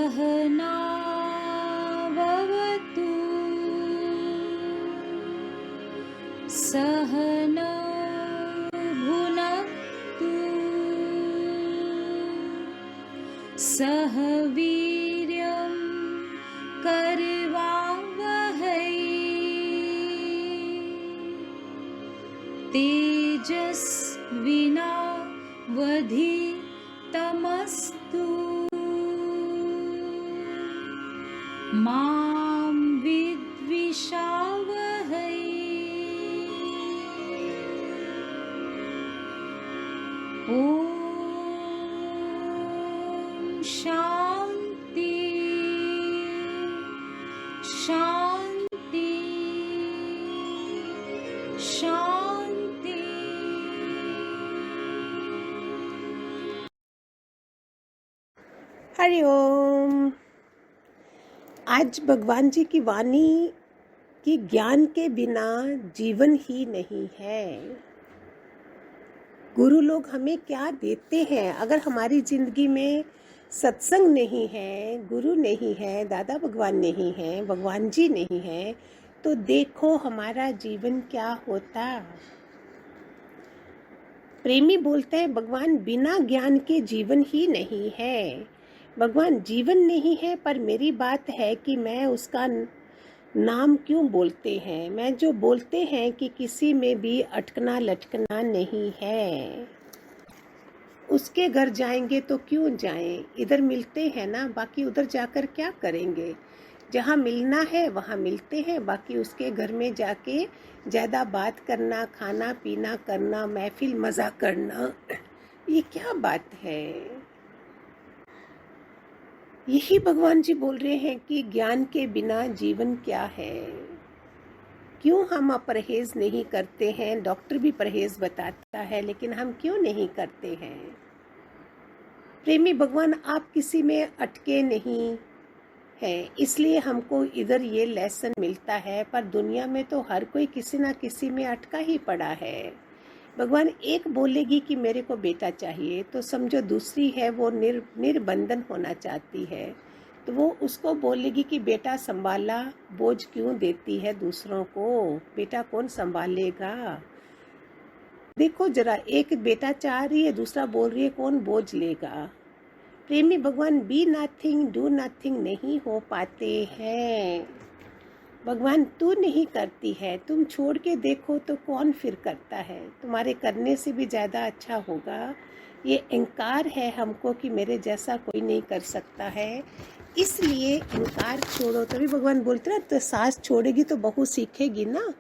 सहना भवतु सहनौ भुनक्तु सह वीर्यं करवावहै तेजस्विनावधीतमस्तु मां विद्विषावहै। ॐ शान्ति शान्ति शान्ति। हरिओम। आज भगवान जी की वाणी कि ज्ञान के बिना जीवन ही नहीं है। गुरु लोग हमें क्या देते हैं? अगर हमारी जिंदगी में सत्संग नहीं है, गुरु नहीं है, दादा भगवान नहीं है, भगवान जी नहीं है, तो देखो हमारा जीवन क्या होता। प्रेमी बोलते हैं भगवान बिना ज्ञान के जीवन ही नहीं है। भगवान जीवन नहीं है, पर मेरी बात है कि मैं उसका नाम क्यों बोलते हैं। मैं जो बोलते हैं कि किसी में भी अटकना लटकना नहीं है। उसके घर जाएंगे तो क्यों जाएं, इधर मिलते हैं ना, बाकी उधर जाकर क्या करेंगे। जहाँ मिलना है वहाँ मिलते हैं, बाकी उसके घर में जाके ज़्यादा बात करना, खाना पीना करना, महफिल मज़ा करना, ये क्या बात है। यही भगवान जी बोल रहे हैं कि ज्ञान के बिना जीवन क्या है। क्यों हम परहेज नहीं करते हैं? डॉक्टर भी परहेज बताता है, लेकिन हम क्यों नहीं करते हैं? प्रेमी भगवान आप किसी में अटके नहीं हैं, इसलिए हमको इधर ये लेसन मिलता है, पर दुनिया में तो हर कोई किसी ना किसी में अटका ही पड़ा है। भगवान एक बोलेगी कि मेरे को बेटा चाहिए, तो समझो दूसरी है वो निर्बंधन होना चाहती है, तो वो उसको बोलेगी कि बेटा संभाला, बोझ क्यों देती है दूसरों को, बेटा कौन संभालेगा। देखो जरा, एक बेटा चाह रही है, दूसरा बोल रही है कौन बोझ लेगा। प्रेमी भगवान बी नथिंग डू नथिंग नहीं हो पाते हैं। भगवान तू नहीं करती है, तुम छोड़ के देखो तो कौन फिर करता है। तुम्हारे करने से भी ज़्यादा अच्छा होगा। ये अहंकार है हमको कि मेरे जैसा कोई नहीं कर सकता है, इसलिए अहंकार छोड़ो। तभी भगवान बोलते ना, तो सास छोड़ेगी तो बहू सीखेगी ना,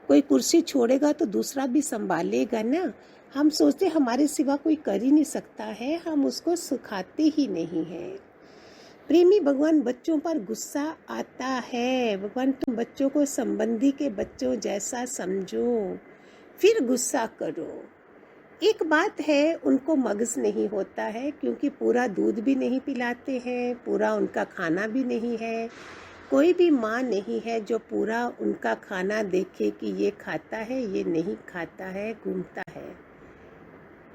कोई कुर्सी छोड़ेगा तो दूसरा भी संभालेगा ना। हम सोचते हमारे सिवा कोई कर ही नहीं सकता है, हम उसको सिखाते ही नहीं हैं। प्रेमी भगवान बच्चों पर गुस्सा आता है। भगवान तुम बच्चों को संबंधी के बच्चों जैसा समझो, फिर गुस्सा करो। एक बात है, उनको मगज नहीं होता है, क्योंकि पूरा दूध भी नहीं पिलाते हैं, पूरा उनका खाना भी नहीं है। कोई भी माँ नहीं है जो पूरा उनका खाना देखे कि ये खाता है ये नहीं खाता है, घूमता है।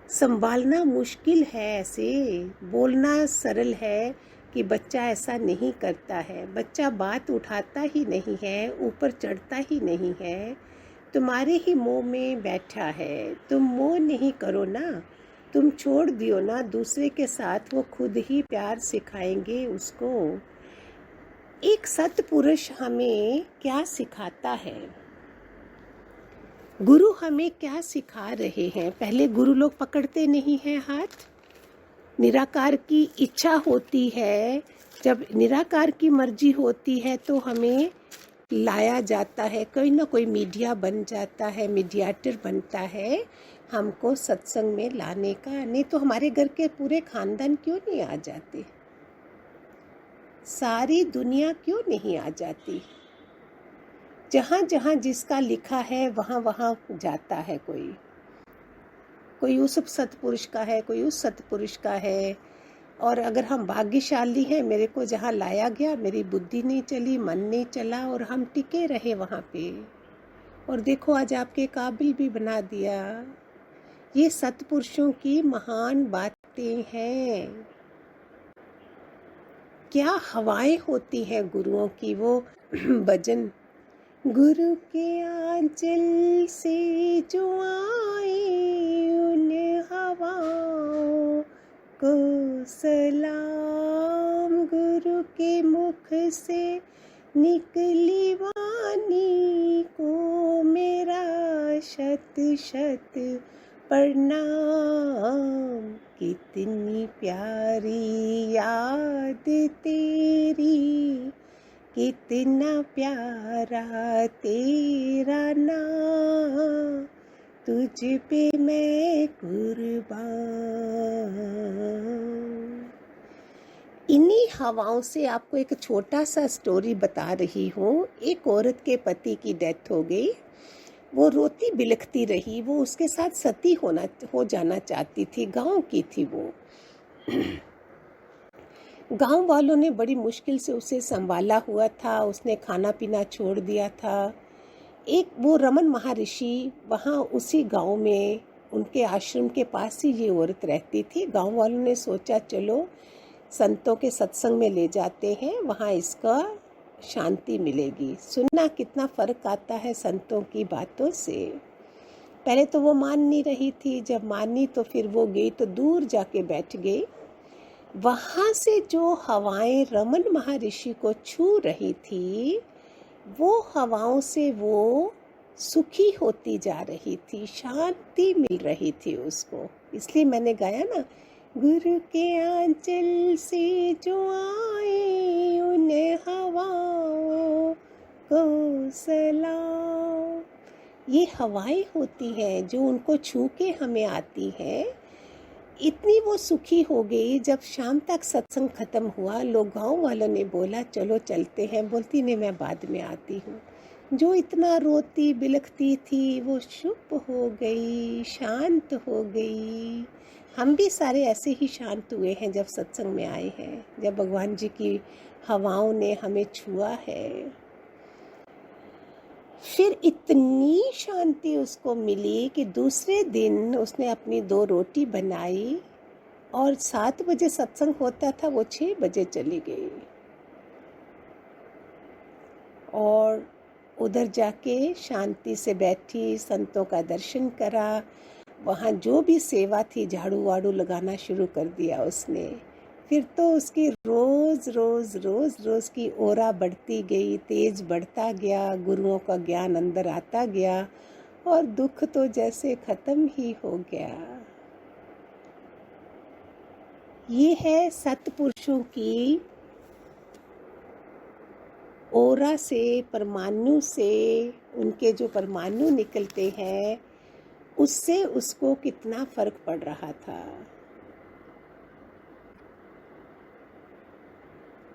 संभालना मुश्किल है, ऐसे बोलना सरल है कि बच्चा ऐसा नहीं करता है। बच्चा बात उठाता ही नहीं है, ऊपर चढ़ता ही नहीं है, तुम्हारे ही मोह में बैठा है। तुम मोह नहीं करो ना, तुम छोड़ दियो ना, दूसरे के साथ वो खुद ही प्यार सिखाएंगे उसको। एक सत्पुरुष हमें क्या सिखाता है, गुरु हमें क्या सिखा रहे हैं। पहले गुरु लोग पकड़ते नहीं हैं हाथ। निराकार की इच्छा होती है, जब निराकार की मर्जी होती है तो हमें लाया जाता है, कोई ना कोई मीडिया बन जाता है, मीडिएटर बनता है हमको सत्संग में लाने का। नहीं तो हमारे घर के पूरे खानदान क्यों नहीं आ जाते, सारी दुनिया क्यों नहीं आ जाती। जहाँ जहाँ जिसका लिखा है वहाँ वहाँ जाता है। कोई उस सतपुरुष का है, कोई उस सतपुरुष का है। और अगर हम भाग्यशाली हैं, मेरे को जहाँ लाया गया मेरी बुद्धि नहीं चली, मन नहीं चला, और हम टिके रहे वहाँ पे, और देखो आज आपके काबिल भी बना दिया। ये सतपुरुषों की महान बातें हैं। क्या हवाएं होती हैं गुरुओं की। वो भजन, गुरु के आंचल से जो आए उन हवाओं को सलाम, गुरु के मुख से निकली वाणी को मेरा शत शत प्रणाम। कितनी प्यारी याद तेरी, कितना प्यारा तेरा नाम, तुझ पे मैं कुर्बान। इन्हीं हवाओं से आपको एक छोटा सा स्टोरी बता रही हूँ। एक औरत के पति की डेथ हो गई। वो रोती बिलखती रही। वो उसके साथ सती हो जाना चाहती थी। गांव की थी वो। गांव वालों ने बड़ी मुश्किल से उसे संभाला हुआ था। उसने खाना पीना छोड़ दिया था। एक वो रमन महर्षि वहाँ उसी गांव में, उनके आश्रम के पास ही ये औरत रहती थी। गांव वालों ने सोचा चलो संतों के सत्संग में ले जाते हैं, वहाँ इसका शांति मिलेगी। सुनना कितना फर्क आता है संतों की बातों से। पहले तो वो मान नहीं रही थी। जब मानी तो फिर वो गई तो दूर जाके बैठ गई। वहाँ से जो हवाएं रमन महर्षि को छू रही थी, वो हवाओं से वो सुखी होती जा रही थी, शांति मिल रही थी उसको। इसलिए मैंने गाया ना, गुरु के आंचल से जो आए उन हवाओं को सलाम। ये हवाएं होती हैं जो उनको छू के हमें आती हैं। इतनी वो सुखी हो गई। जब शाम तक सत्संग खत्म हुआ, लोग गांव वालों ने बोला चलो चलते हैं। बोलती नहीं, मैं बाद में आती हूँ। जो इतना रोती बिलखती थी वो चुप हो गई, शांत हो गई। हम भी सारे ऐसे ही शांत हुए हैं जब सत्संग में आए हैं, जब भगवान जी की हवाओं ने हमें छुआ है। फिर इतनी शांति उसको मिली कि दूसरे दिन उसने अपनी 2 रोटी बनाई और 7 बजे सत्संग होता था, वो 6 बजे चली गई और उधर जाके शांति से बैठी, संतों का दर्शन करा। वहाँ जो भी सेवा थी, झाड़ू वाड़ू लगाना शुरू कर दिया उसने। फिर तो उसकी रोज रोज रोज रोज की ओरा बढ़ती गई, तेज बढ़ता गया, गुरुओं का ज्ञान अंदर आता गया और दुख तो जैसे खत्म ही हो गया। ये है सत्पुरुषों की ओरा से, परमाणु से, उनके जो परमाणु निकलते हैं उससे उसको कितना फर्क पड़ रहा था।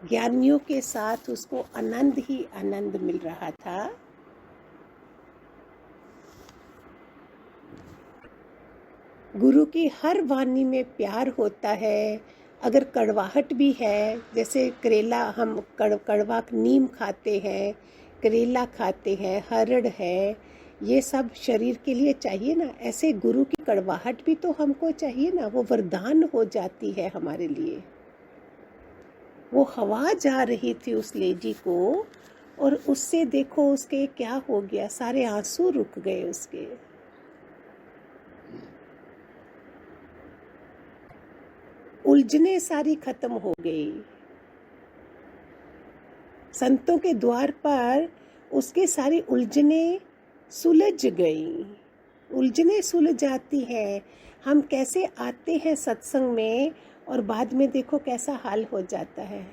ज्ञानियों के साथ उसको आनंद ही आनंद मिल रहा था। गुरु की हर वाणी में प्यार होता है। अगर कड़वाहट भी है, जैसे करेला, हम कड़वा नीम खाते हैं, करेला खाते हैं, हरड़ है, ये सब शरीर के लिए चाहिए ना। ऐसे गुरु की कड़वाहट भी तो हमको चाहिए ना। वो वरदान हो जाती है हमारे लिए। वो हवा जा रही थी उस लेडी को और उससे देखो उसके क्या हो गया, सारे आंसू रुक गए उसके। उलझने सारी खत्म हो गई। संतों के द्वार पर उसके सारी उलझने सुलझ गई। उलझने सुलझ जाती हैं। हम कैसे आते हैं सत्संग में और बाद में देखो कैसा हाल हो जाता है।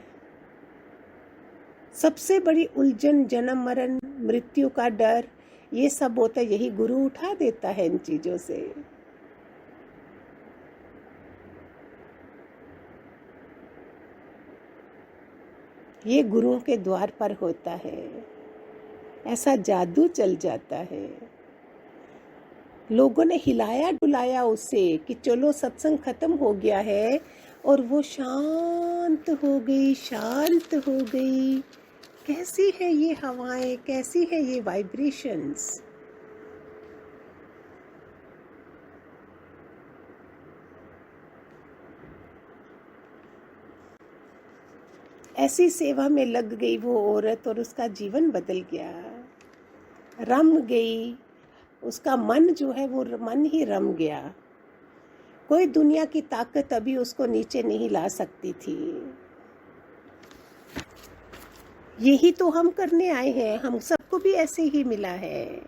सबसे बड़ी उलझन, जन्म मरण, मृत्यु का डर, ये सब होता है। यही गुरु उठा देता है इन चीजों से। ये गुरुओं के द्वार पर होता है। ऐसा जादू चल जाता है। लोगों ने हिलाया डुलाया उसे कि चलो सत्संग खत्म हो गया है, और वो शांत हो गई, शांत हो गई। कैसी है ये हवाएं, कैसी है ये वाइब्रेशंस। ऐसी सेवा में लग गई वो औरत और उसका जीवन बदल गया, रम गई। उसका मन जो है वो मन ही रम गया। कोई दुनिया की ताकत अभी उसको नीचे नहीं ला सकती थी। यही तो हम करने आए हैं, हम सबको भी ऐसे ही मिला है।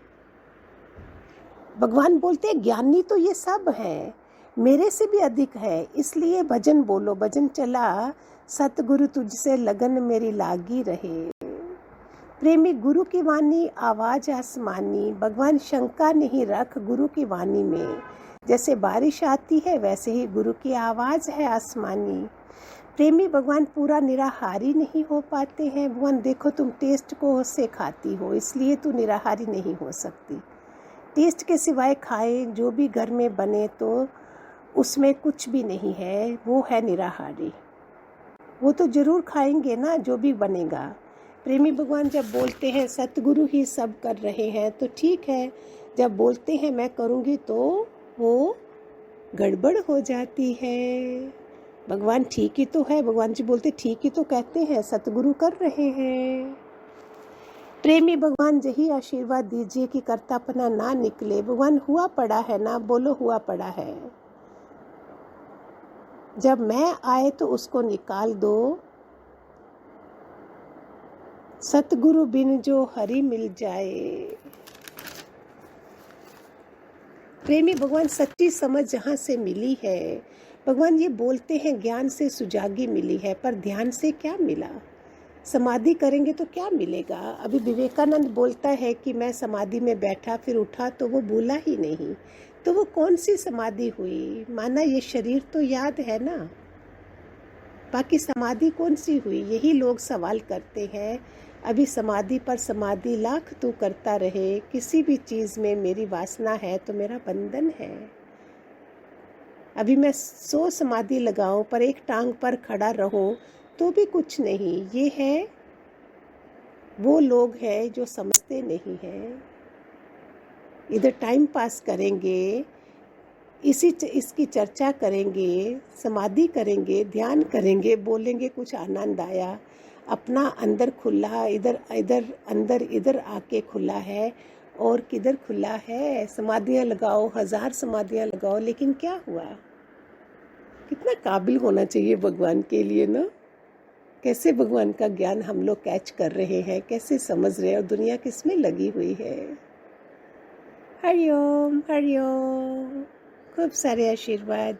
भगवान बोलते हैं ज्ञानी तो ये सब है, मेरे से भी अधिक है, इसलिए भजन बोलो। भजन चला सतगुरु तुझसे लगन मेरी लागी रहे। प्रेमी गुरु की वाणी आवाज आसमानी, भगवान शंका नहीं रख गुरु की वाणी में। जैसे बारिश आती है वैसे ही गुरु की आवाज है आसमानी। प्रेमी भगवान पूरा निराहारी नहीं हो पाते हैं। भगवान देखो तुम टेस्ट को से खाती हो, इसलिए तू निराहारी नहीं हो सकती। टेस्ट के सिवाय खाए जो भी घर में बने तो उसमें कुछ भी नहीं है, वो है निराहारी। वो तो जरूर खाएंगे ना जो भी बनेगा। प्रेमी भगवान जब बोलते हैं सतगुरु ही सब कर रहे हैं तो ठीक है, जब बोलते हैं मैं करूँगी तो वो गड़बड़ हो जाती है। भगवान ठीक ही तो है, भगवान जी बोलते ठीक ही तो कहते हैं, सतगुरु कर रहे हैं। प्रेमी भगवान यही आशीर्वाद दीजिए कि कर्तापना ना निकले। भगवान हुआ पड़ा है ना, बोलो हुआ पड़ा है। जब मैं आए तो उसको निकाल दो। सतगुरु बिन जो हरि मिल जाए। प्रेमी भगवान सच्ची समझ जहाँ से मिली है। भगवान ये बोलते हैं ज्ञान से सुजागी मिली है, पर ध्यान से क्या मिला? समाधि करेंगे तो क्या मिलेगा? अभी विवेकानंद बोलता है कि मैं समाधि में बैठा फिर उठा तो वो भूला ही नहीं। तो वो कौन सी समाधि हुई? माना ये शरीर तो याद है ना, बाकी समाधि कौन सी हुई? यही लोग सवाल करते हैं। अभी समाधि पर समाधि लाख तू करता रहे, किसी भी चीज़ में मेरी वासना है तो मेरा बंधन है। अभी मैं 100 समाधि लगाऊं पर एक टांग पर खड़ा रहूं तो भी कुछ नहीं। ये है वो लोग हैं जो समझते नहीं हैं। इधर टाइम पास करेंगे, इसकी चर्चा करेंगे, समाधि करेंगे, ध्यान करेंगे, बोलेंगे कुछ आनंद आया, अपना अंदर खुला, इधर इधर अंदर इधर आके खुला है और किधर खुला है। समाधियाँ लगाओ, 1000 समाधियाँ लगाओ, लेकिन क्या हुआ? कितना काबिल होना चाहिए भगवान के लिए ना। कैसे भगवान का ज्ञान हम लोग कैच कर रहे हैं, कैसे समझ रहे हैं, और दुनिया किस में लगी हुई है। हरिओम हरिओम, खूब सारे आशीर्वाद।